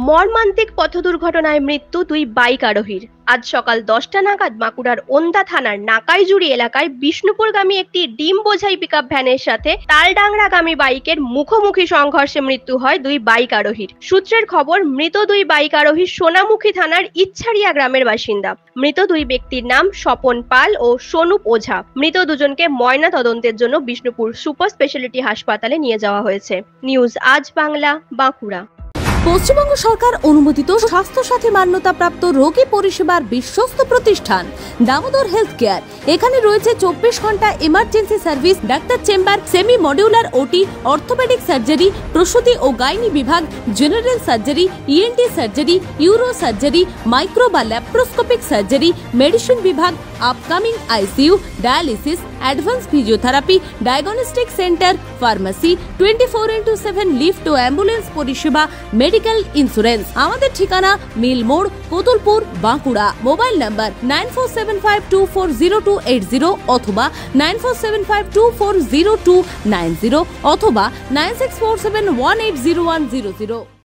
মর্মান্তিক পথ দুর্ঘটনায় মৃত্যু দুই বাইক আরোহীর। আজ সকাল 10টা নাগাদ বাঁকুড়ার ওন্দা থানার নাকাইজুড়ি এলাকায় বিষ্ণুপুরগামী একটি ডিম বোঝাই পিকআপ ভ্যানের সাথে তালডাংরাগামী বাইকের মুখোমুখি সংঘর্ষে মৃত্যু হয় দুই বাইক আরোহীর। সূত্রের খবর, মৃত দুই বাইক আরোহী সোনামুখী থানার ইচ্ছারিয়া গ্রামের বাসিন্দা। মৃত দুই ব্যক্তির নাম স্বপন পাল ও সনুপ ওঝা। মৃত দুজনকে ময়না তদন্তের জন্য বিষ্ণুপুর সুপার স্পেশালিটি হাসপাতালে নিয়ে যাওয়া হয়েছে। নিউজ আজ বাংলা, বাঁকুড়া। পশ্চিমবঙ্গ সরকার অনুমোদিত স্বাস্থ্যসাথী মান্যতাপ্রাপ্ত রোগী পরিষেবার বিশ্বস্ত প্রতিষ্ঠান দামোদর হেলথ কেয়ার। এখানে রয়েছে 24 ঘন্টা emergency service, doctor chamber, semi modular OT, orthopaedic surgery, প্রসূতি ও গাইনি বিভাগ, general surgery, ENT surgery, uro surgery, micro বা ল্যাপ্রোস্কোপিক সার্জারি, মেডিসিন বিভাগ, upcoming ICU, dialysis, advance physiotherapy, diagnostic centre, pharmacy, 24x7 lift ও ambulance পরিষেবা, medical insurance. আমাদের ঠিকানা মিল মোড়, কোতুলপুর, বাঁকুড়া। মোবাইল নাম্বার 9475240280 অথবা 9475240290 অথবা 9647180100।